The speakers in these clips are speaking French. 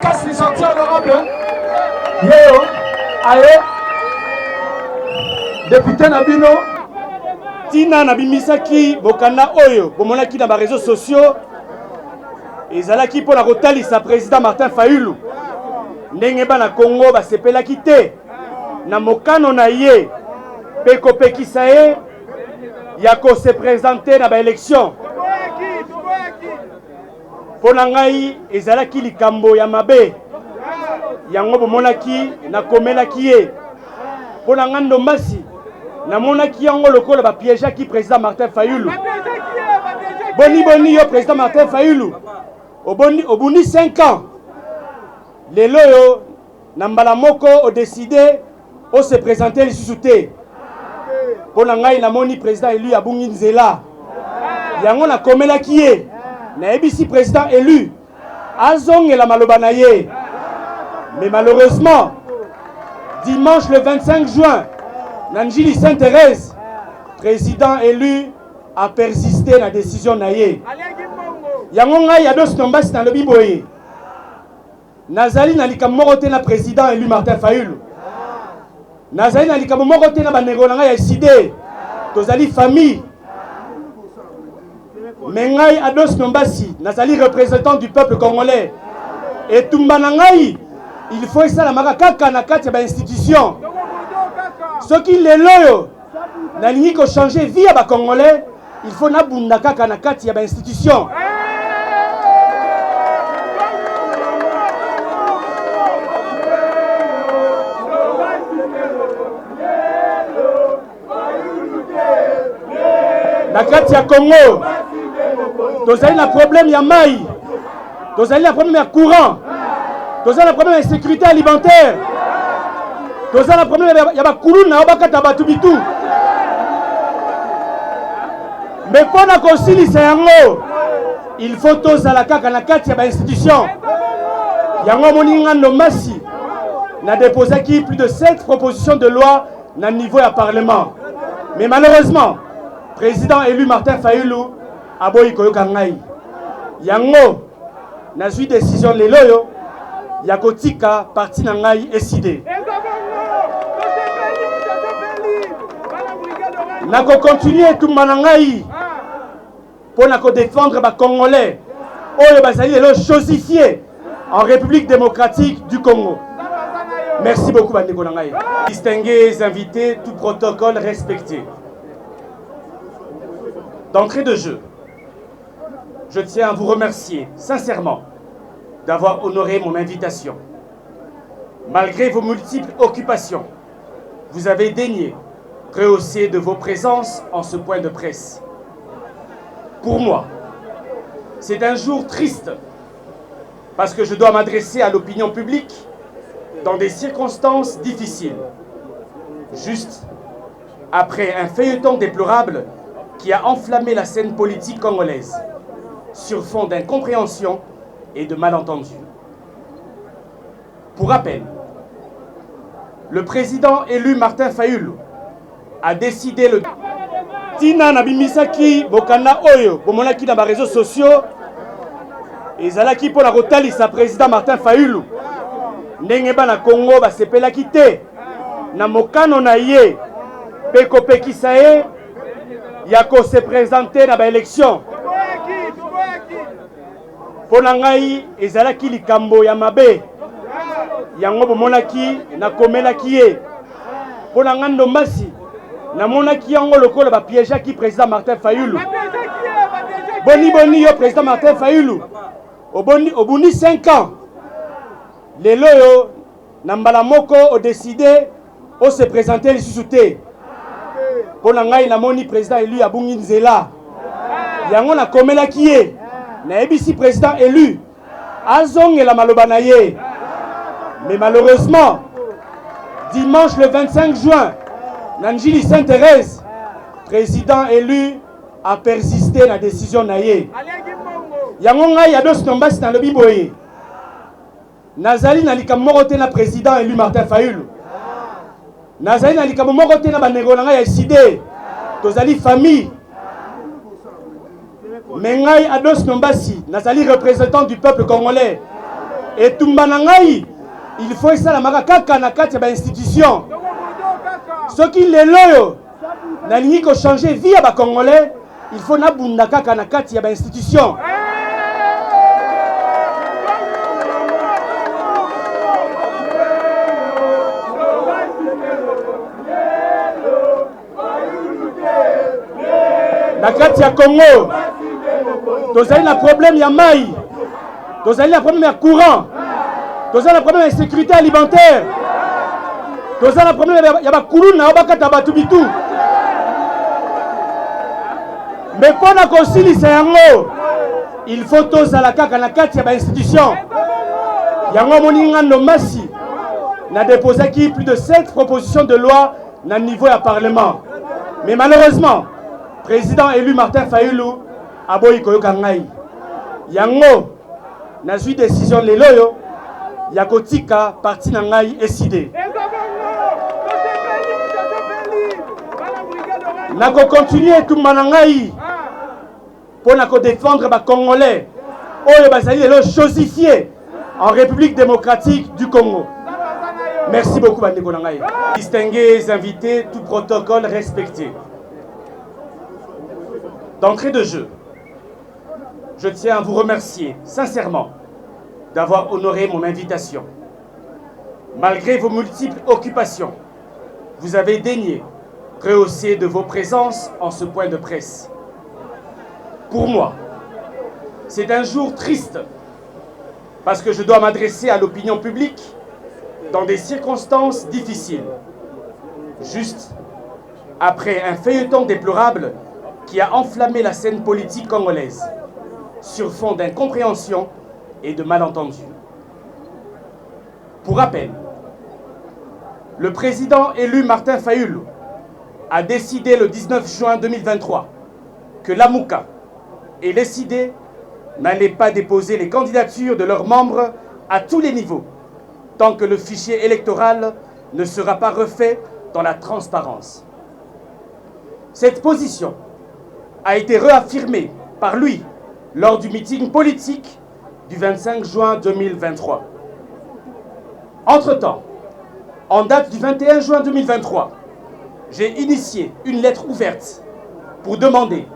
passe les sorties honorables. Yo, allez. Député Nabino. Tina Nabimisaki, Bokana Oyo, Bomonaki dans les réseaux sociaux. Et Zalaki pour la rotalisa président Martin Fayulu. Nengeba na Congo, ba sepela kite. Na mokano na ye. Peko Pekisae. Yako se présenter dans l'élection. Ponangai, Ezalaki likambo Yamabe. Yango Bomonaki, na komelaki ye. Ponangando Masi. Namonaki yango lokola ba piège qui président Martin Fayulu. Boni yo président Martin Fayulu. Obuni 5 ans. Les loyo nambala moko ont décidé de se présenter les sous-soutés. Pour ngai namoni président élu à Bunginzela. Yango na komela kié. Na ebisi président élu. Azong et la malobanaye. Mais malheureusement, dimanche le 25 juin, Nanjili Sainte-Thérèse, président élu, a persisté dans la décision naïe. Yangonga yados nombasi dans le biboye. Nazali nalika morote na président élu Martin Fayulu. Nazali nalika morote na banegolanga ya décidé. Tozali famille. Mengai ados nombasi, nazali représentant du peuple congolais. Et tumbanangai, il faut ça la marakaka na kati ba institution. Ce qui les loyo, nalingi ko changer vie à ba congolais, il faut na bundaka kana kati ya ba institution. Na kati ya Congo, tozali na problème ya mai, tozali na problème ya courant, tozali na problème ya sécurité alimentaire. Tous les problèmes, il y a des problèmes. Mais pour la conciliation, il faut tous à la carte de l'institution. Il y a un moningan massi. On a déposé plus de 7 propositions de loi au niveau du Parlement. Mais malheureusement, le président élu Martin Fayulu a boyi koyokangai. Yango, na suite décision de l'Eloyo, Yakotika, parti nangai décidé. Nako continuer tout manangai pour nako défendre les Congolais. Oyo bazali le chosifié en République démocratique du Congo. Merci beaucoup bandeko nangai. Distingués invités, tout protocole respecté. D'entrée de jeu, je tiens à vous remercier sincèrement d'avoir honoré mon invitation. Malgré vos multiples occupations, vous avez daigné rehausser de vos présences en ce point de presse. Pour moi, c'est un jour triste parce que je dois m'adresser à l'opinion publique dans des circonstances difficiles. Juste après un feuilleton déplorable qui a enflammé la scène politique congolaise sur fond d'incompréhension et de malentendus. Pour rappel, le président élu Martin Fayulu a décidé le Tina Nabimisaki, Bokana Oyo, Bomonaki dans les réseaux sociaux. Et Zalaki pour la rotalisa président Martin Fayulu. Nengeba na Congo, ba sepela kite. Na mokano na ye. Peko Pekisae. Yako se présenter dans l'élection. Ponangai, Ezalaki likambo Yamabe. Yango Bomonaki, na komelaki ye. Ponangando Masi. Namonaki yango lokola ba piège qui président Martin Fayulu. Boni yo président Martin Fayulu. Obuni 5 ans. Les loyo nambala moko ont décidé de se présenter les sous-soutés. Pour ngai namoni président élu à Bunginzela. Yango na komela kié. Na ebisi président élu. Azong et la malobanaye. Mais malheureusement, dimanche le 25 juin, Nanjili Sainte-Thérèse, président élu, a persisté dans la décision naïe. Yangonga yados nombasi dans le biboye. Nazali nalika morote na président élu Martin Fayulu. Nazali nalika morote na banegolanga ya décidé. Tozali famille. Mengai ados nombasi, nazali représentant du peuple congolais. Et Tumbanangaï, il faut ça la makaka na kati ya institution. Ceux qui les loyo, na lingi ko changer vie à Congolais, il faut na bunda kaka na kati ya institution. Na kati ya Congo, nous avons un problème ya maï, nous avons un problème ya courant, nous avons un problème de sécurité alimentaire, nous avons un problème ya bakuluna bakata batubitu. Mais pour la conciliation yango, il faut tous à la kaka na kati ya institution. Yango moninga no masi n'a déposé qui plus de 7 propositions de loi na niveau ya parlement. Mais malheureusement, président élu Martin Fayulu a boyi koyoka ngai. Yango nazui décision lelo yo ya kotika parti na ngai décidé. Nako continuer tumbana ngai pour nako défendre ba Congolais oyo bazali lelo chosifié en République démocratique du Congo. Merci beaucoup bandeko na ngai. Distingués invités, tout protocole respecté. D'entrée de jeu, je tiens à vous remercier sincèrement d'avoir honoré mon invitation. Malgré vos multiples occupations, vous avez daigné rehausser de vos présences en ce point de presse. Pour moi, c'est un jour triste parce que je dois m'adresser à l'opinion publique dans des circonstances difficiles, juste après un feuilleton déplorable qui a enflammé la scène politique congolaise sur fond d'incompréhension et de malentendus. Pour rappel, le président élu Martin Fayulu a décidé le 19 juin 2023 que l'AMUCA et les CIDE n'allaient pas déposer les candidatures de leurs membres à tous les niveaux tant que le fichier électoral ne sera pas refait dans la transparence. Cette position a été réaffirmée par lui lors du meeting politique du 25 juin 2023. Entre-temps, en date du 21 juin 2023, j'ai initié une lettre ouverte pour demander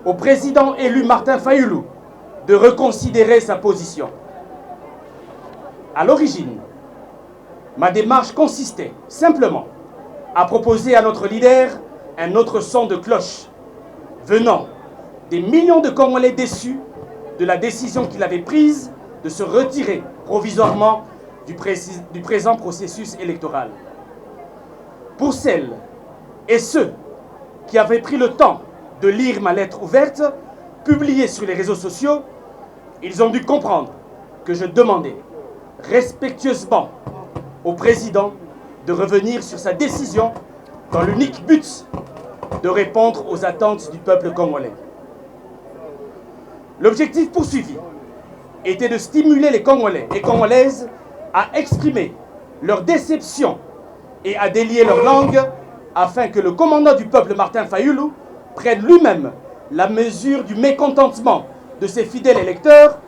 au président élu Martin Fayulu de reconsidérer sa position. À l'origine, ma démarche consistait simplement à proposer à notre leader un autre son de cloche venant des millions de Congolais déçus de la décision qu'il avait prise de se retirer provisoirement du présent processus électoral. Pour celles et ceux qui avaient pris le temps de lire ma lettre ouverte, publiée sur les réseaux sociaux, ils ont dû comprendre que je demandais respectueusement au président de revenir sur sa décision dans l'unique but de répondre aux attentes du peuple congolais. L'objectif poursuivi était de stimuler les Congolais et Congolaises à exprimer leur déception et à délier leur langue afin que le commandant du peuple Martin Fayulu prenne lui-même la mesure du mécontentement de ses fidèles électeurs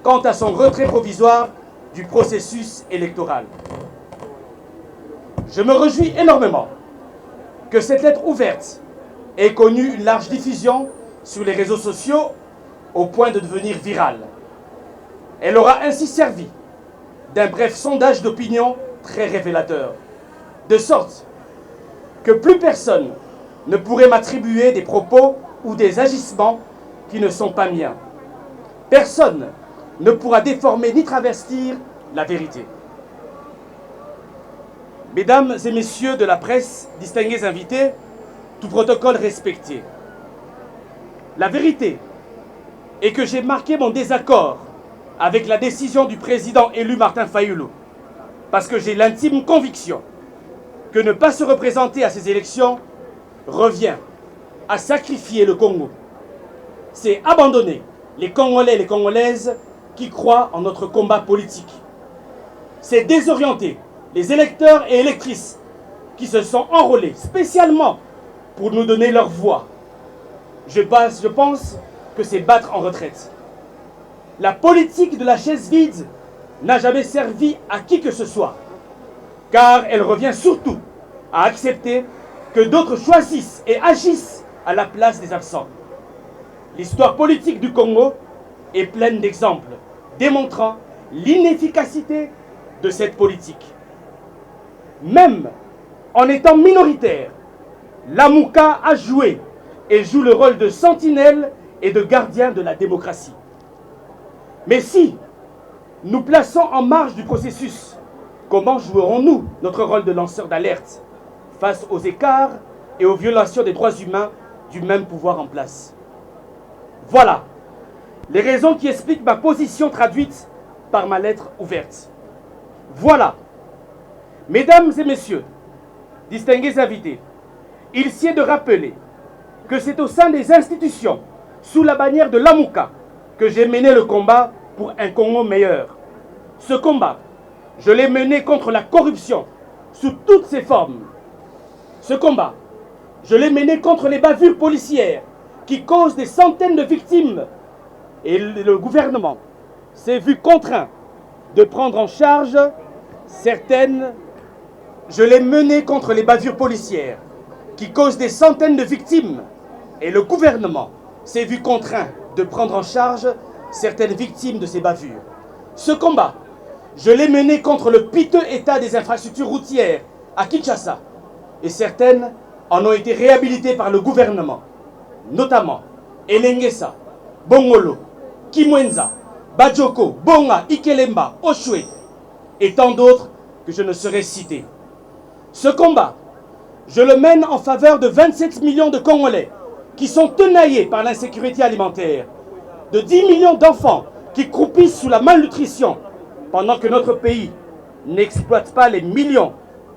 quant à son retrait provisoire du processus électoral. Je me réjouis énormément que cette lettre ouverte ait connu une large diffusion sur les réseaux sociaux au point de devenir virale. Elle aura ainsi servi d'un bref sondage d'opinion très révélateur, de sorte que plus personne ne pourrait m'attribuer des propos ou des agissements qui ne sont pas miens. Personne ne pourra déformer ni travestir la vérité. Mesdames et messieurs de la presse, distingués invités, tout protocole respecté. La vérité est que j'ai marqué mon désaccord avec la décision du président élu Martin Fayulu, parce que j'ai l'intime conviction que ne pas se représenter à ces élections revient à sacrifier le Congo. C'est abandonner les Congolais et les Congolaises qui croient en notre combat politique. C'est désorienter les électeurs et électrices qui se sont enrôlés spécialement pour nous donner leur voix. Je pense que c'est battre en retraite. La politique de la chaise vide n'a jamais servi à qui que ce soit, car elle revient surtout à accepter que d'autres choisissent et agissent à la place des absents. L'histoire politique du Congo est pleine d'exemples démontrant l'inefficacité de cette politique. Même en étant minoritaire, l'Amouka a joué et joue le rôle de sentinelle et de gardien de la démocratie. Mais si nous plaçons en marge du processus, comment jouerons-nous notre rôle de lanceur d'alerte face aux écarts et aux violations des droits humains du même pouvoir en place? Voilà les raisons qui expliquent ma position traduite par ma lettre ouverte. Voilà, mesdames et messieurs, distingués invités, il sied de rappeler que c'est au sein des institutions, sous la bannière de l'Amouka, que j'ai mené le combat pour un Congo meilleur. Ce combat, je l'ai mené contre la corruption sous toutes ses formes. Ce combat, je l'ai mené contre les bavures policières qui causent des centaines de victimes. Et le gouvernement s'est vu contraint de prendre en charge certaines. Je l'ai mené contre les bavures policières qui causent des centaines de victimes. Et le gouvernement s'est vu contraint de prendre en charge certaines victimes de ces bavures. Ce combat, je l'ai mené contre le piteux état des infrastructures routières à Kinshasa. Et certaines en ont été réhabilitées par le gouvernement, notamment Elengesa, Bongolo, Kimwenza, Bajoko, Bonga, Ikelemba, Oshwe et tant d'autres que je ne saurais citer. Ce combat, je le mène en faveur de 27 millions de Congolais qui sont tenaillés par l'insécurité alimentaire, de 10 millions d'enfants qui croupissent sous la malnutrition, pendant que notre pays n'exploite pas les millions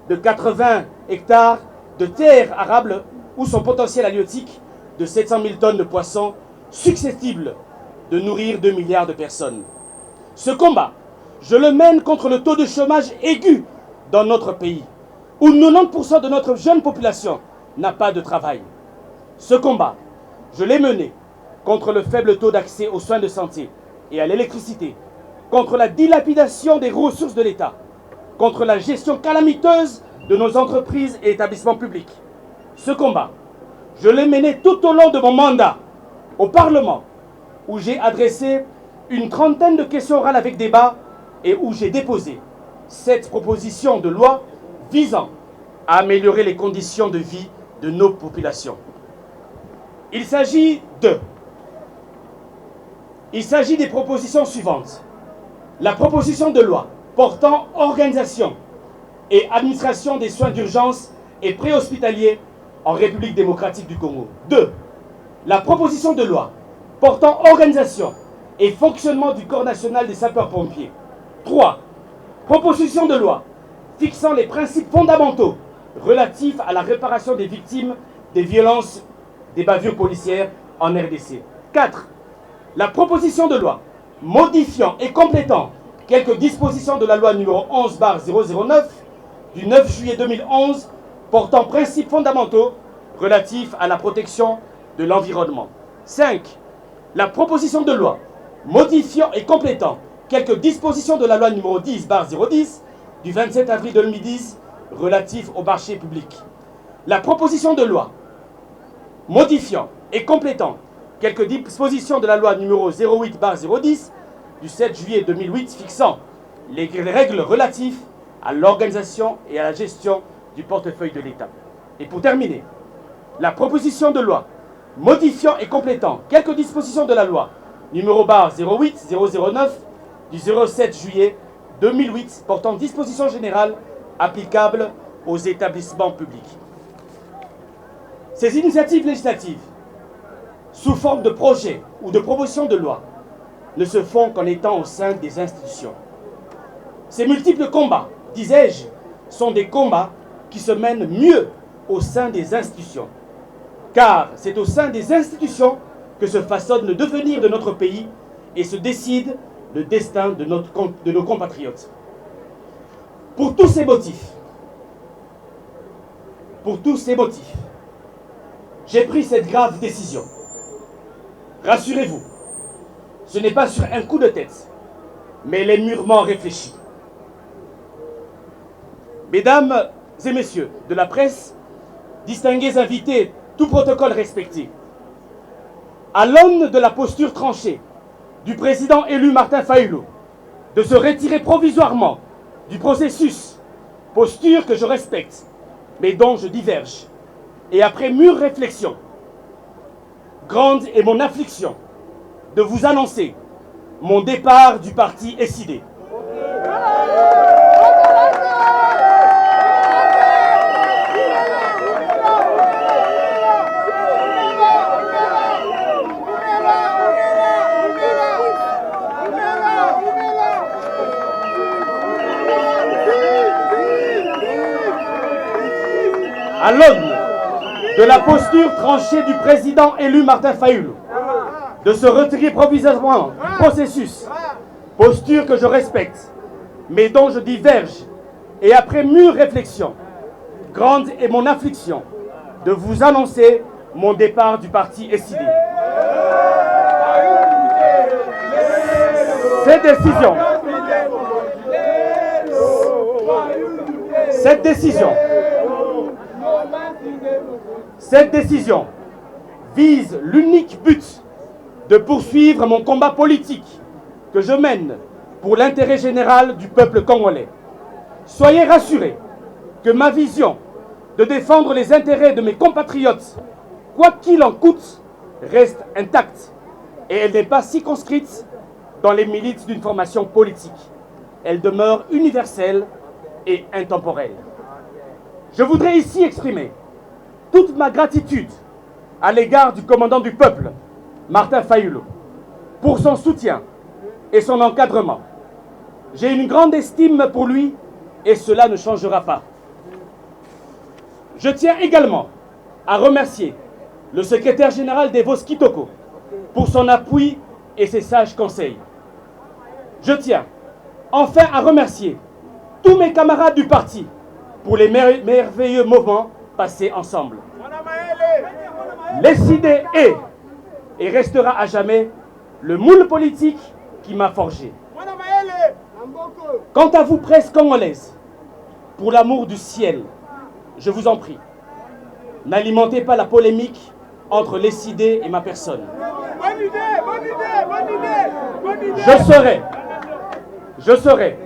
de 80 hectares de terres arables où son potentiel halieutique de 700 000 tonnes de poissons susceptibles de nourrir 2 milliards de personnes. Ce combat, je le mène contre le taux de chômage aigu dans notre pays, où 90% de notre jeune population n'a pas de travail. Ce combat, je l'ai mené contre le faible taux d'accès aux soins de santé et à l'électricité, contre la dilapidation des ressources de l'État, contre la gestion calamiteuse de nos entreprises et établissements publics. Ce combat, je l'ai mené tout au long de mon mandat au Parlement, où j'ai adressé une trentaine de questions orales avec débat et où j'ai déposé 7 propositions de loi visant à améliorer les conditions de vie de nos populations. Il s'agit des propositions suivantes. La proposition de loi portant organisation et administration des soins d'urgence et préhospitaliers en République démocratique du Congo. 2. La proposition de loi portant organisation et fonctionnement du Corps national des sapeurs-pompiers. 3. Proposition de loi fixant les principes fondamentaux relatifs à la réparation des victimes des violences des bavures policières en RDC. 4. La proposition de loi modifiant et complétant quelques dispositions de la loi numéro 11/009 du 9 juillet 2011 portant principes fondamentaux relatifs à la protection de l'environnement. 5. La proposition de loi modifiant et complétant quelques dispositions de la loi numéro 10/010 du 27 avril 2010 relatif au marché public. La proposition de loi modifiant et complétant quelques dispositions de la loi numéro 08/010 du 7 juillet 2008 fixant les règles relatives à l'organisation et à la gestion du portefeuille de l'État. Et pour terminer, la proposition de loi modifiant et complétant quelques dispositions de la loi numéro 08/009 du 07 juillet 2008 portant dispositions générales applicables aux établissements publics. Ces initiatives législatives, sous forme de projets ou de propositions de loi, ne se font qu'en étant au sein des institutions. Ces multiples combats, disais-je, sont des combats qui se mènent mieux au sein des institutions. Car c'est au sein des institutions que se façonne le devenir de notre pays et se décide le destin de nos compatriotes. Pour tous ces motifs, j'ai pris cette grave décision. Rassurez-vous, ce n'est pas sur un coup de tête, mais elle est mûrement réfléchie. Mesdames et messieurs de la presse, distingués invités, tout protocole respecté, à l'aune de la posture tranchée du président élu Martin Fayulu de se retirer provisoirement du processus, posture que je respecte, mais dont je diverge, et après mûre réflexion, grande est mon affliction de vous annoncer mon départ du parti SID. À l'aune de la posture tranchée du président élu Martin Fayulu de se retirer provisoirement du processus, posture que je respecte, mais dont je diverge, et après mûre réflexion, grande est mon affliction de vous annoncer mon départ du parti SID. Cette décision vise l'unique but de poursuivre mon combat politique que je mène pour l'intérêt général du peuple congolais. Soyez rassurés que ma vision de défendre les intérêts de mes compatriotes, quoi qu'il en coûte, reste intacte et elle n'est pas circonscrite dans les milices d'une formation politique. Elle demeure universelle et intemporelle. Je voudrais ici exprimer toute ma gratitude à l'égard du commandant du peuple, Martin Fayulu, pour son soutien et son encadrement. J'ai une grande estime pour lui et cela ne changera pas. Je tiens également à remercier le secrétaire général des Vos Kitoko pour son appui et ses sages conseils. Je tiens enfin à remercier tous mes camarades du parti pour les merveilleux moments passés ensemble. SID est et restera à jamais le moule politique qui m'a forgé. Quant à vous, presse congolaise, pour l'amour du ciel, je vous en prie, n'alimentez pas la polémique entre SID et ma personne. Je serai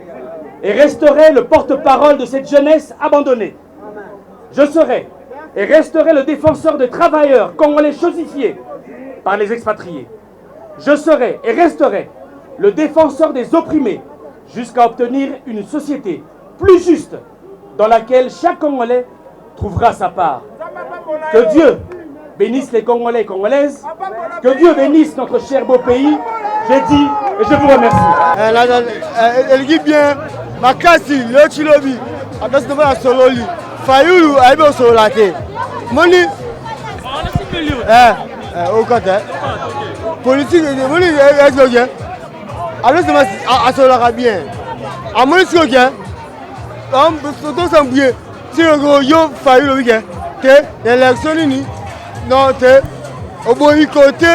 et resterai le porte-parole de cette jeunesse abandonnée. Je serai et resterai le défenseur des travailleurs congolais chosifiés par les expatriés. Je serai et resterai le défenseur des opprimés jusqu'à obtenir une société plus juste dans laquelle chaque Congolais trouvera sa part. Que Dieu bénisse les Congolais et Congolaises, que Dieu bénisse notre cher beau pays. J'ai dit et je vous remercie. Elle dit bien, ma casse, le chilobi, après ce moment, Sololi, Fayulu, elle est au Solate. Moni, au côté, politique, Moni, elle est bien. Alors, c'est à bien. À mon avis, c'est tout ça bien. Si on Fayulu, le week-end, l'élection, non, au boycotté,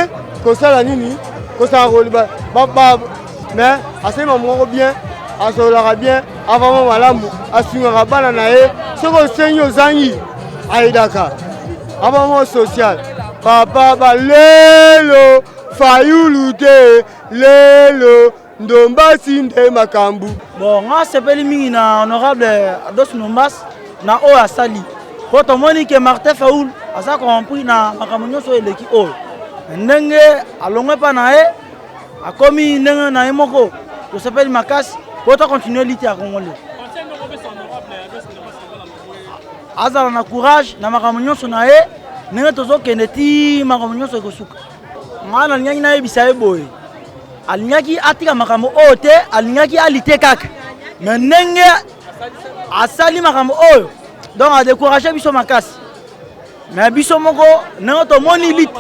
comme ça, la nini. Mais à ce moment bien, à ce bien, avant malamou, à ce moment là, ce qu'on saigne aux amis, à Idaka, avant social, papa, lélo, Fayulu, lélo, ndomba sinde makambu. Bon, moi c'est pas l'imini na honorable Ados Nombas, na o asali. Pour ton monique Martin Fayulu, à ça compris na makamunyo so eleki o. Ndenge alongwe pa na e akomi ndenge na emoko to s'appelle Makas pour continuer l'ité à Congolais. Azala na courage na makamunyo so na e ndenge tozo keneti makamunyo so kosuka. Ngana nyaki na ebisa eboy. Alinyaki atika makamo ote alinyaki alite kaka. Mais ndenge asali makamo oyo donc a décourager biso Makas. Mais biso moko ndenge to moni lit.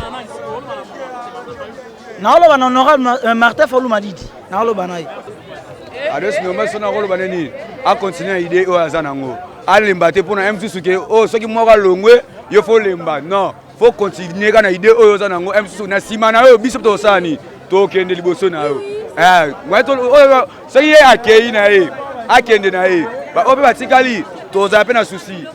Naolo ban honorable Martin Fayulu Madidi. Naolo banai. Ados Nombas sona rolo baneni a continuer idée o azanango. A lembate pour na M6 ke o soki moka longwe yo faut lemba. Non, faut continuer kana idée o azanango M6 na simana yo biso to sani to kende liboso na yo. soki ye akei na ye akende na ye oyo mpe batikali tozala mpe na susi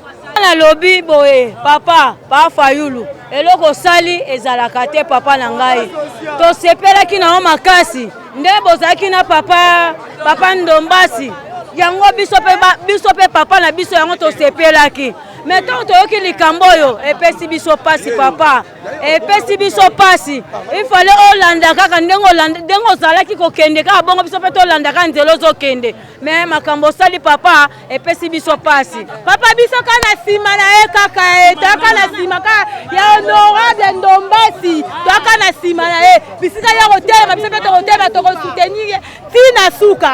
na lobi boye papa pa fayulu eloko osali ezalaka te papa na ngai tosepelaki na yo makasi nde bozalaki na papa Ndombasi yango biso pe papa na biso yango tosepelaki mais tant toyoki likambo oyo epesi biso pasi papa epesi biso pasi il fallait olanda kaka ndenge ozalaki kokende kaka bongo biso pe tolandaka nzela ozokende mais makambo osali papa epesi biso pasi papa biso ka na nsima na ye kaka toyaka na nsima ka ya honorable Ndombasi toyaka na nsima na ye bisika ya kotelema biso pe tokotelema tokosoutenir tina suka.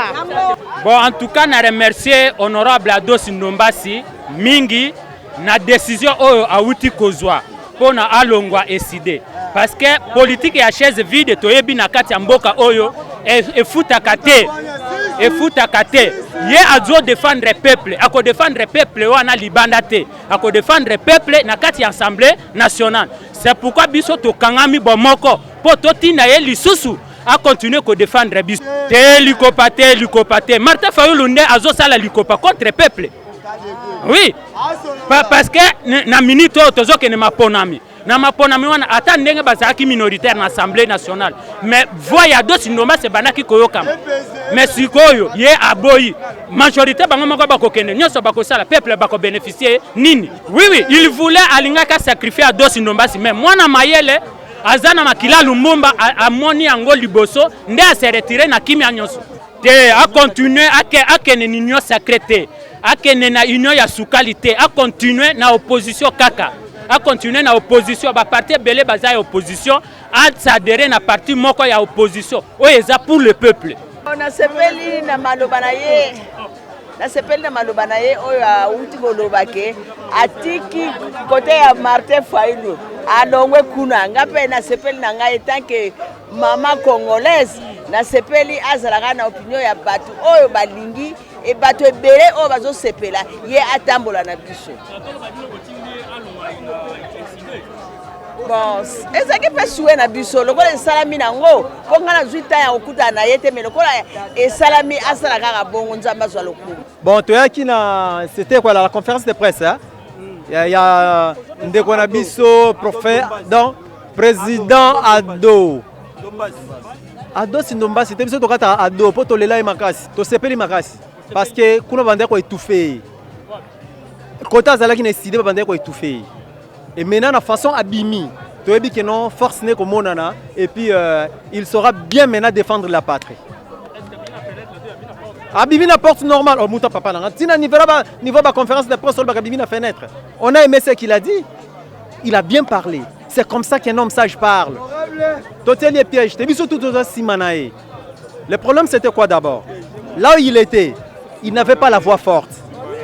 Bon, en tout cas na remercier honorable Ados Ndombasi mingi na décision oyo awuti kozwa pona alongwa eside parce que politique ya chaise vide toyebi na kati ya mboka oyo efutaka te ye azo défendre peuple ako défendre peuple wana libanda te ako défendre peuple na kati ya assemblée nationale. C'est pourquoi biso tokangami bomoko po totina ye lisusu a continuer ko défendre biso te likopate Martin Fayulu nde azosala likopa contre peuple. Oui, parce que na minute tozokene maponami na maponami wana ata ndenge bazalaki minoritaire na assemblée nationale mais voya Ados Ndombasi banaki koyokama mais sikoyo ye aboyi majorité bango moko bakokende nyonso bakosala peuple bako bénéficier nini. Oui, il voulait alingaka sacrifier Ados Ndombasi mais mwana mayele azana makila Lumumba amoni yango liboso nde a se retirer na kimia nyonso te a continuer akene union sacrée akene na union ya sukalité a continuer na opposition kaka a continuer na opposition ba parti belé baza ya opposition a s'adhérer na parti moko ya opposition oyo eza pour le peuple. On a sepeli na maloba na ye oyo auti koloba ke atiki kote ya Martin Fayulu alongwe kuna ngape na sepeli na ngai tant que mama congolaise na sepeli azalaka na opinion ya batu oyo balingi e bato ebele oyo bazosepela ye atambola na biso. Bon, ezaki pe suwe na biso lokola esalami nango po nga na zwita ya okuta na ye te mais lokola esalami asala kaka bongo nzamba zwa lokumu. Bon, toyaki na c'était quoi la conférence de presse hein? Il y a ndeko na biso prophète donc président Ados Ndombasi te biso tokata ado po tolela e makasi to sepeli makasi parce que kuna bande ko étouffer kota zalaki na décider bande ko étouffer et maintenant la façon abimi toyebi que non force ne komonana et puis il saura bien maintenant défendre la patrie. Abimi na porte normale oh muta papa na tina niveau ba conférence de presse ba abimi na fenêtre. On a aimé ce qu'il a dit. Il a bien parlé. C'est comme ça qu'un homme sage parle. Totel les pièges, t'es biso tout aux simanae. Le problème c'était quoi d'abord? Là où il était, il n'avait pas la voix forte.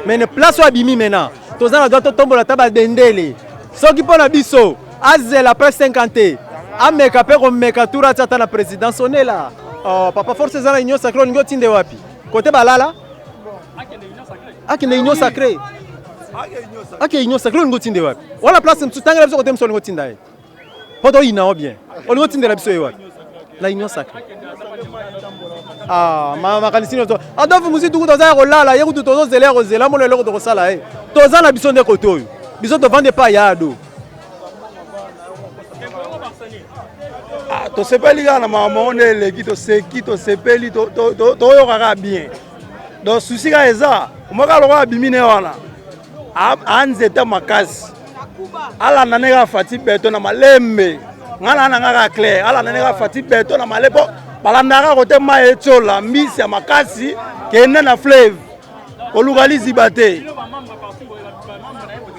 Mais une place où abimi maintenant, toza na doit tomber la table dendele. So qui pona biso, azel après 50 ameka pe ko meka tura tata na présidence on est là. Oh papa force za na union sacrée ngo tinde wapi? Côté balala? Akine union sacrée. Ake union sacrée ngo tinde wapi? Wala place mtutanga biso côté mso ngo tinda e. Poto ina bien. On ngo tinde la biso e wapi? La union sacrée. Ah, mama kanisino to. Adofu musi tuku toza ko lala, yeku tozo zela ko zela mo lelo ko to sala e. Toza na biso ndeko to. Biso to vende pa ya ado. Ah, to sepeli na mama on eleki to seki to sepeli to yo kaka bien. Donc souci ka eza, mo ka lo ka bimine wana. Anzeta makasi. Ala naneka fati beto na malembe. Ngana nanga clair, ala naneka fati beto na malepo. Balandaka kote ma etiola mbisi ya makasi kende na fleuve. Kolugalizi bate.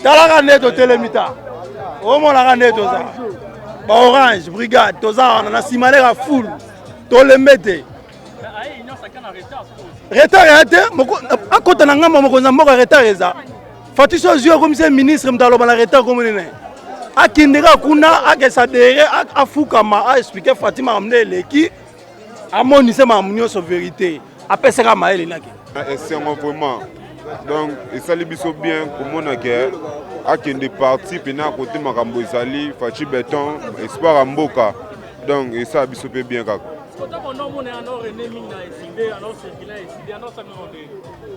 Talaka neto telemita. Omona neto za. Ba Orange brigade toza na simaleka full. Tolembete. Retard moko akota na ngamba moko za moko retard eza. Fatiso zio comme c'est ministre mtalo bana retard comme nene. Akindeka kuna akesadere afukama a expliquer Fatima amne leki amoni c'est ma munio so vérité. Apeseka maele naki. C'est vraiment donc et ça les biso bien comme on a que akende parti pena côté makambo ezali Fachi Beton espoir mboka donc et ça biso pe bien kaka.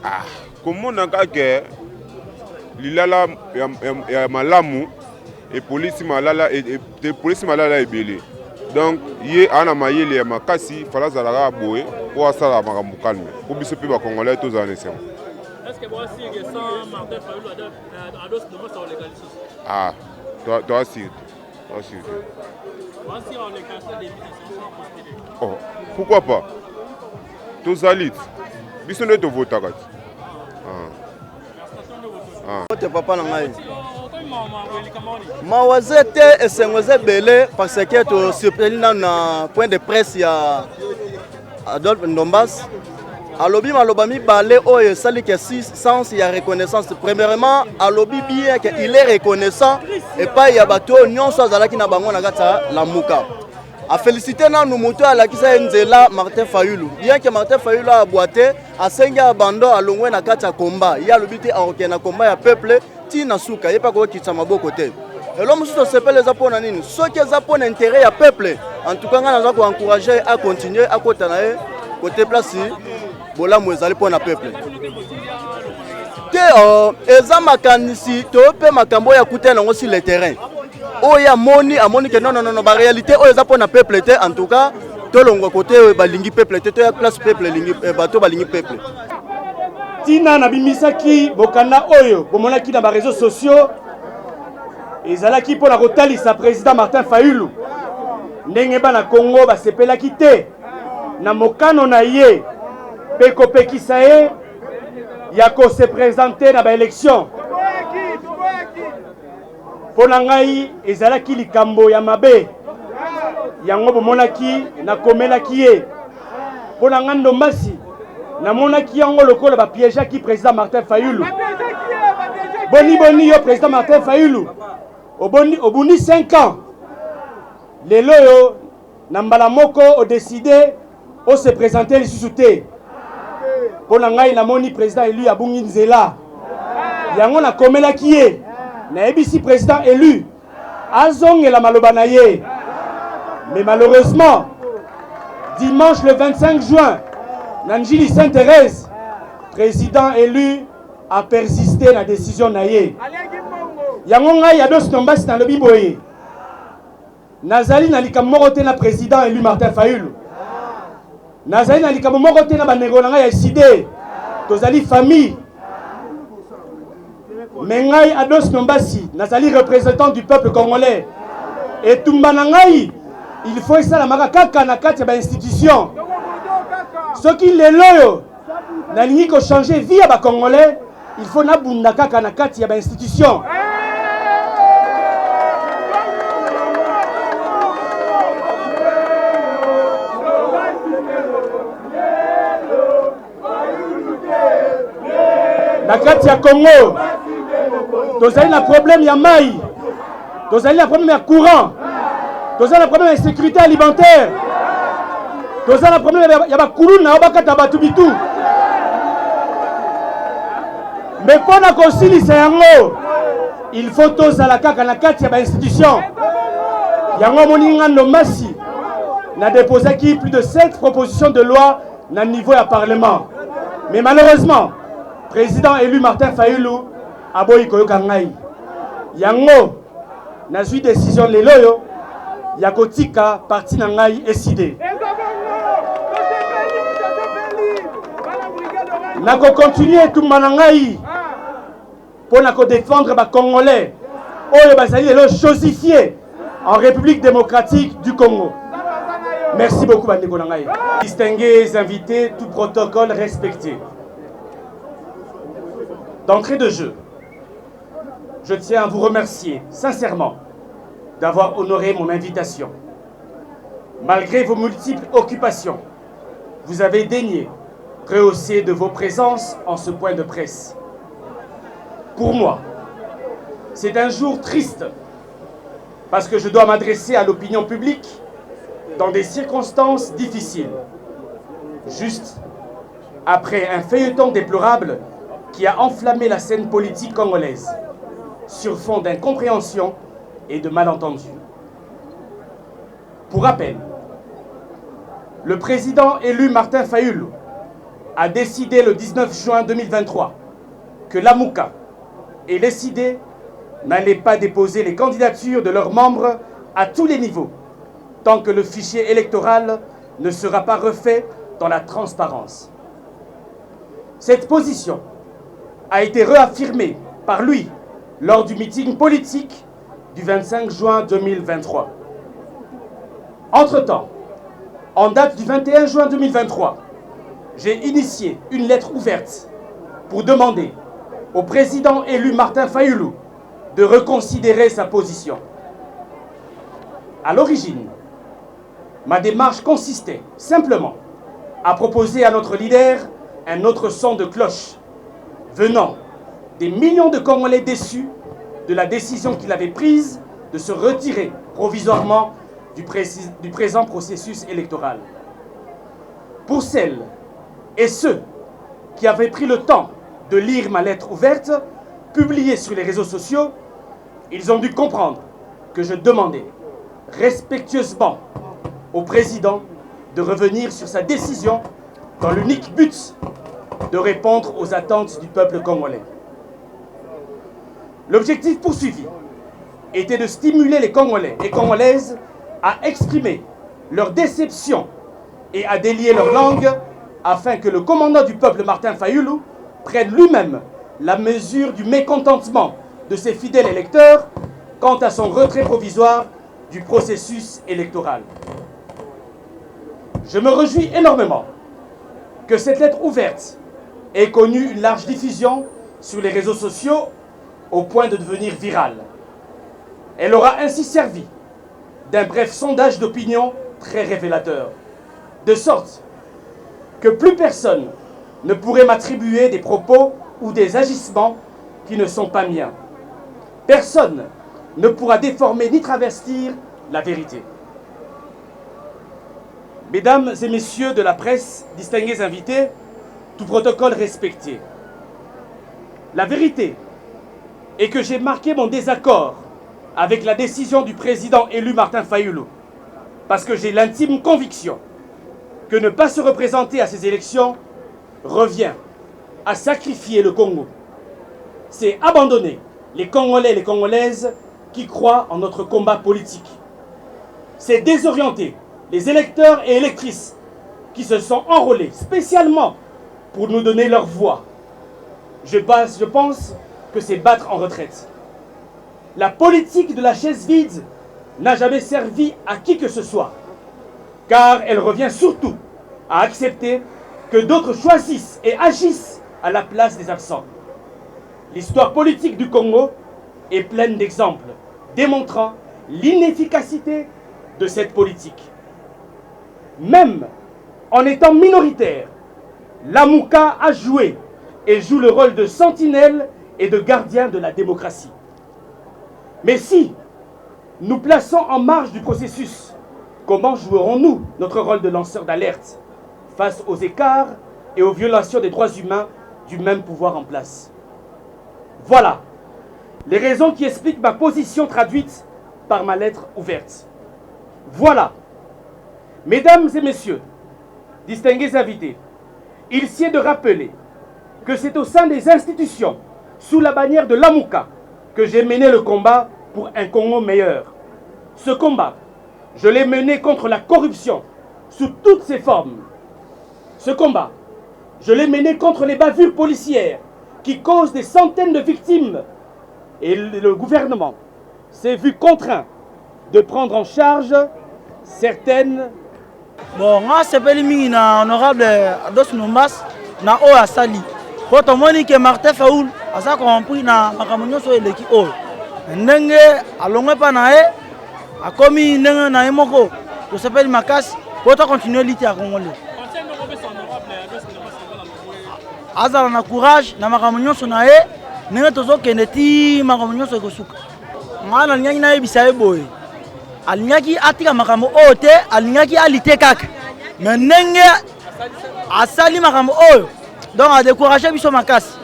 Ah, comment on a que l'ilala ya malamu et police malala et police malala ebele. Donc yé ana mayele ya makasi fala zalaka boye pour asala makambo calme. Pour biso pe ba congolais tous en essai. Est-ce que moi si que sans Martin Fayulu à dos de moi ça légalise? Ah, toi aussi. Toi aussi. Moi si on légalise des militations postulées. Oh, pourquoi pas? Tous alites. Biso ne te vote pas. Te papa na ngai mawaze te esengoze belé parce que to surpris na point de presse ya Adolphe Ndombas alobi maloba mibale oyo sali que sens ya reconnaissance. Premièrement alobi bien que il est reconnaissant et pas ya bato nyonso azalaki na bango na kata la muka a félicité na numuto alakisa nzela Martin Fayulu bien que Martin Fayulu a boité a senga abando alongwe na kata combat ya lobité en na combat ya peuple ti na suka yepa ko kitsa maboko te et l'homme se sepele za pona nini so ke za pona intérêt ya peuple en tout cas ngana za ko encourager à continuer à kota na e côté place bola mwezali pona peuple te eza makanisi to pe makambo ya kutena ngo sur le terrain oya moni amoni que non ba réalité oyo za pona peuple te en tout cas to longo côté balingi peuple te to ya place peuple lingi bato balingi peuple tina na bimisaki bokanda oyo bomonaki na ba réseaux sociaux ezalaki pona kotalisa président Martin Fayulu ndenge bana Congo basepelaki te na mokano na ye pe kopekisa ye ya ko se présenter na ba élection pona ngai ezalaki likambo ya mabe yango bomonaki na komelaki ye pona ngando masi na monaki yango lokola ba piégeaki président Martin Fayulu boni yo président Martin Fayulu obuni 5 ans lelo yo na mbala moko o décidé o se présenter lisusu te pona ngai na moni président élu abungi nzela yango na komelaki ye na ebisi président élu azongela maloba na ye mais malheureusement dimanche le 25 juin na Njili Sainte-Thérèse président élu a persisté na décision na ye yango ngai Ados Ndombasi na lobi boye nazali na likambo moko te na président élu Martin Fayulu nazali na likambo moko te na baneko na ngai ya ICD tozali famille mais ngai Ados Ndombasi nazali représentant du peuple congolais et tumba na ngai il faut esala maka kaka na kati ya ba institution soki lelo yo nalingi ko changer vie ya ba congolais il faut nabunda kaka na kati ya ba institution na kati ya Congo tozali na problème ya mai tozali na problème ya courant tozali na problème ya sécurité alimentaire tozali na problème ya bakulu na bakata batu bitu mais pona kosilisa yango il faut tozala kaka na kati ya ba institution yango moninga Ndombasi na déposaki plus de 7 propositions de loi na niveau ya parlement mais malheureusement président élu Martin Fayulu aboyi koyoka ngai yango nazwi décision lelo yo ya kotika parti na ngai ECD nako continuer tumba na ngai pour nako défendre ba congolais oyo bazali lelo chosifié en République démocratique du Congo. Merci beaucoup bandeko na ngai. Distingués invités, tout protocole respecté. D'entrée de jeu, je tiens à vous remercier sincèrement d'avoir honoré mon invitation. Malgré vos multiples occupations, vous avez daigné rehausser de vos présences en ce point de presse. Pour moi, c'est un jour triste parce que je dois m'adresser à l'opinion publique dans des circonstances difficiles, juste après un feuilleton déplorable qui a enflammé la scène politique congolaise sur fond d'incompréhension et de malentendus. Pour rappel, le président élu Martin Fayulu a décidé le 19 juin 2023 que l'AMUCA et l'ESID n'allaient pas déposer les candidatures de leurs membres à tous les niveaux, tant que le fichier électoral ne sera pas refait dans la transparence. Cette position a été réaffirmée par lui lors du meeting politique du 25 juin 2023. Entre-temps, en date du 21 juin 2023, j'ai initié une lettre ouverte pour demander au président élu Martin Fayulu de reconsidérer sa position. À l'origine, ma démarche consistait simplement à proposer à notre leader un autre son de cloche venant des millions de Congolais déçus de la décision qu'il avait prise de se retirer provisoirement du présent processus électoral. Pour celles et ceux qui avaient pris le temps de lire ma lettre ouverte, publiée sur les réseaux sociaux, ils ont dû comprendre que je demandais respectueusement au président de revenir sur sa décision dans l'unique but de répondre aux attentes du peuple congolais. L'objectif poursuivi était de stimuler les Congolais et Congolaises à exprimer leur déception et à délier leur langue afin que le commandant du peuple Martin Fayulu prenne lui-même la mesure du mécontentement de ses fidèles électeurs quant à son retrait provisoire du processus électoral. Je me réjouis énormément que cette lettre ouverte ait connu une large diffusion sur les réseaux sociaux au point de devenir virale. Elle aura ainsi servi d'un bref sondage d'opinion très révélateur, de sorte que plus personne ne pourrait m'attribuer des propos ou des agissements qui ne sont pas miens. Personne ne pourra déformer ni travestir la vérité. Mesdames et messieurs de la presse, distingués invités, tout protocole respecté. La vérité est que j'ai marqué mon désaccord avec la décision du président élu Martin Fayulu, parce que j'ai l'intime conviction que ne pas se représenter à ces élections revient à sacrifier le Congo. C'est abandonner les Congolais et les Congolaises qui croient en notre combat politique. C'est désorienter les électeurs et électrices qui se sont enrôlés spécialement pour nous donner leur voix. Je pense que c'est battre en retraite. La politique de la chaise vide n'a jamais servi à qui que ce soit, car elle revient surtout à accepter que d'autres choisissent et agissent à la place des absents. L'histoire politique du Congo est pleine d'exemples démontrant l'inefficacité de cette politique. Même en étant minoritaire, l'AMUCA a joué et joue le rôle de sentinelle et de gardien de la démocratie. Mais si nous plaçons en marge du processus, comment jouerons-nous notre rôle de lanceur d'alerte face aux écarts et aux violations des droits humains du même pouvoir en place? Voilà les raisons qui expliquent ma position traduite par ma lettre ouverte. Voilà, mesdames et messieurs, distingués invités, il sied de rappeler que c'est au sein des institutions, sous la bannière de l'AMUCA, que j'ai mené le combat pour un Congo meilleur. Ce combat, je l'ai mené contre la corruption sous toutes ses formes. Ce combat, je l'ai mené contre les bavures policières qui causent des centaines de victimes. Et le gouvernement s'est vu contraint de prendre en charge certaines... Bon, moi, c'est pas le honorable Ados Nombas, na o asali. Pour tout le monde qui est Martin Fayulu, à ça compris na makamunyo so eleki o. Ndenge alongwe pa na e, a commis ndenge na emoko. To s'appelle Makas, pour to continuer lutter à Congolais. Azala na courage na makamunyo so na e, ndenge tozo keneti makamunyo so ekosuka. Ngana nyangi na ebisa eboye. Alingaki atika makamo ote, alingaki alite kaka. Mais ndenge asali makamo oyo. Donc a découragé biso makasi.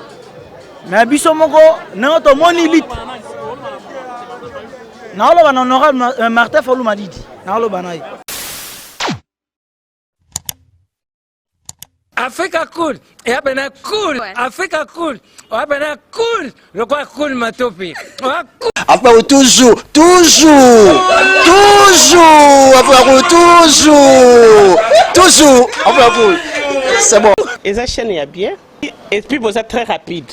Mais biso moko ndenge to moni lit. Na oloba na honorable Martin Fayulu Madidi. Na oloba na ye. Africa cool. Et après cool. Africa cool. Après cool. Le quoi cool matopi. Après toujours. Après toujours. Après c'est bon. Et ça chaîne est bien. Et puis vous êtes très rapide.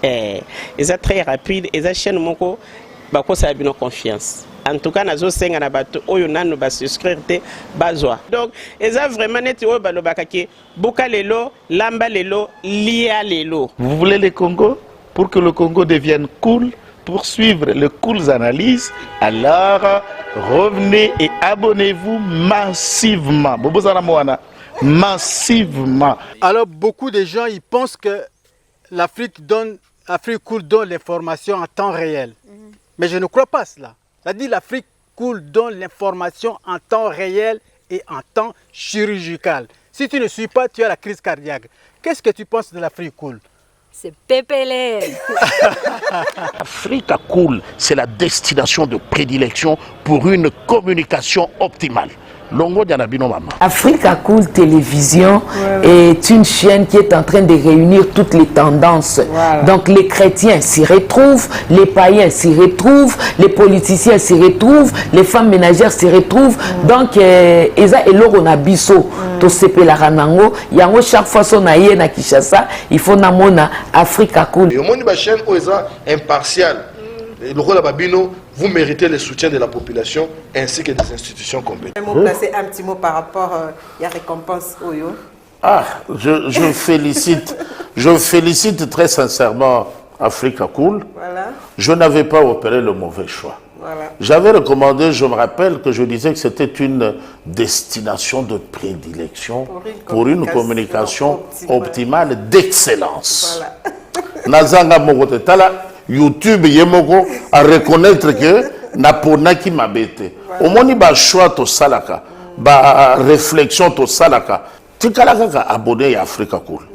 Et ça très rapide. Et ça chaîne mon co. Bah quoi ça a bien confiance. En tout cas, nazo senga na bato oyo nanu ba souscrire te bazwa. Donc, eza vraiment neti oyo balobakaki buka lelo, lamba lelo, lia lelo. Vous voulez le Congo pour que le Congo devienne cool, pour suivre les cool analyses, alors revenez et abonnez-vous massivement. Bobozana Moana, massivement. Alors beaucoup de gens ils pensent que l'Afrique cool donne l'information en temps réel. Mais je ne crois pas cela. C'est-à-dire l'Afrique cool donne l'information en temps réel et en temps chirurgical. Si tu ne suis pas, tu as la crise cardiaque. Qu'est-ce que tu penses de l'Afrique cool? C'est pépélé. Africa Cool, c'est la destination de prédilection pour une communication optimale. Longo Dianabino Mama. Africa Cool Télévision est une chaîne qui est en train de réunir toutes les tendances. Donc les chrétiens s'y retrouvent, les païens s'y retrouvent, les politiciens s'y retrouvent, les femmes ménagères s'y retrouvent. Donc Eza Eloro na biso to sepe la ranango, yango chaque fois son aïe na Kinshasa, il faut namona Africa Cool. Et au monde de la chaîne Oeza impartial. Le rôle de Babino, vous méritez le soutien de la population ainsi que des institutions compétentes. Placer un petit mot par rapport à la récompense Oyo. Je félicite très sincèrement Africa Cool. Voilà. Je n'avais pas opéré le mauvais choix. Voilà. J'avais recommandé, je me rappelle que je disais que c'était une destination de prédilection pour une communication optimale d'excellence. Voilà. Nazanga Mogote Tala. YouTube yemoko à reconnaître que napona qui m'abete. Au moins ba choix to salaka, ba réflexion to salaka. Tikala kaka abonné à Africa Cool.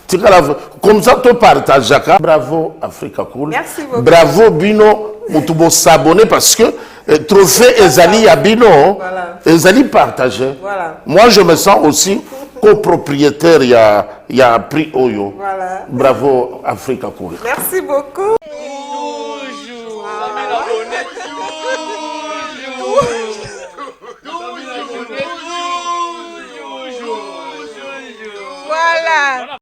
Tikala comme ça to partage jaka. Bravo Africa Cool. Merci beaucoup. Bravo Bino, mutubo s'abonner parce que trophée Ezali à Bino, Ezali partagé. Voilà. Moi je me sens aussi copropriétaire, il y a prix Oyo. Voilà. Bravo Africa Cool. Merci beaucoup. Voilà.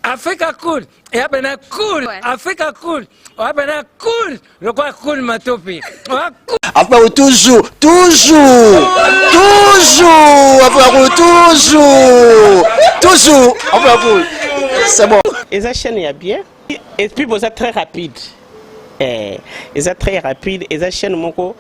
Africa cool. Et après cool. Africa cool. Après cool. Le quoi cool matopi. Après toujours. Après toujours. Après c'est bon. Et ça chaîne est bien. Et puis vous êtes très rapide. Et ça très rapide. Et ça chaîne mon co.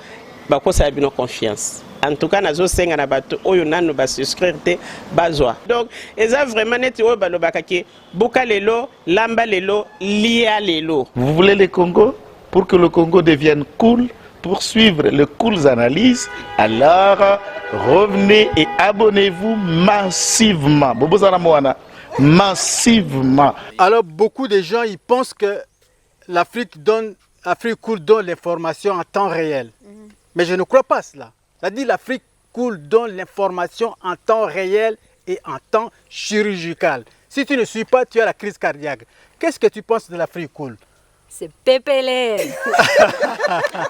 Bah quoi ça a bien confiance. En tout cas, nazo senga na bato oyo nanu ba souscrire te bazwa. Donc, eza vraiment neti oyo balobakaki buka lelo, lamba lelo, lia lelo. Vous voulez le Congo pour que le Congo devienne cool, pour suivre les cool analyses, alors revenez et abonnez-vous massivement. Bobozana Moana, massivement. Alors beaucoup de gens ils pensent que l'Afrique cool donne l'information en temps réel. Mais je ne crois pas cela. C'est-à-dire l'Afrique cool donne l'information en temps réel et en temps chirurgical. Si tu ne suis pas, tu as la crise cardiaque. Qu'est-ce que tu penses de l'Afrique cool? C'est pépélé.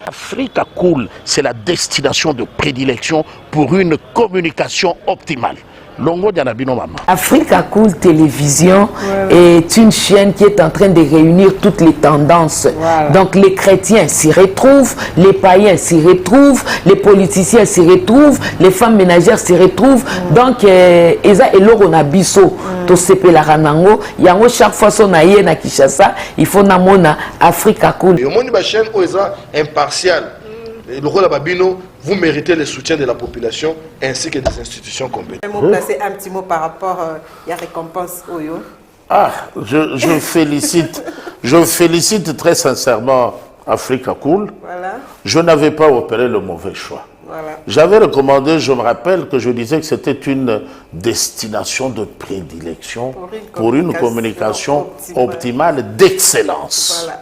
Africa Cool, c'est la destination de prédilection pour une communication optimale. Longo Dianabino Mama. Africa Cool Télévision est une chaîne qui est en train de réunir toutes les tendances. Donc les chrétiens s'y retrouvent, les païens s'y retrouvent, les politiciens s'y retrouvent, les femmes ménagères s'y retrouvent. Donc Eza Eloro na biso to sepe la ranango, yango chaque fois son aïe na Kinshasa, il faut namona Africa Cool. Et au monde de la chaîne Oeza impartial. Le rôle de Babino, vous méritez le soutien de la population ainsi que des institutions compétentes. Placer un petit mot par rapport à la récompense Oyo. Ah, je félicite très sincèrement Africa Cool. Voilà. Je n'avais pas opéré le mauvais choix. Voilà. J'avais recommandé, je me rappelle que je disais que c'était une destination de prédilection pour une communication optimale d'excellence. Voilà.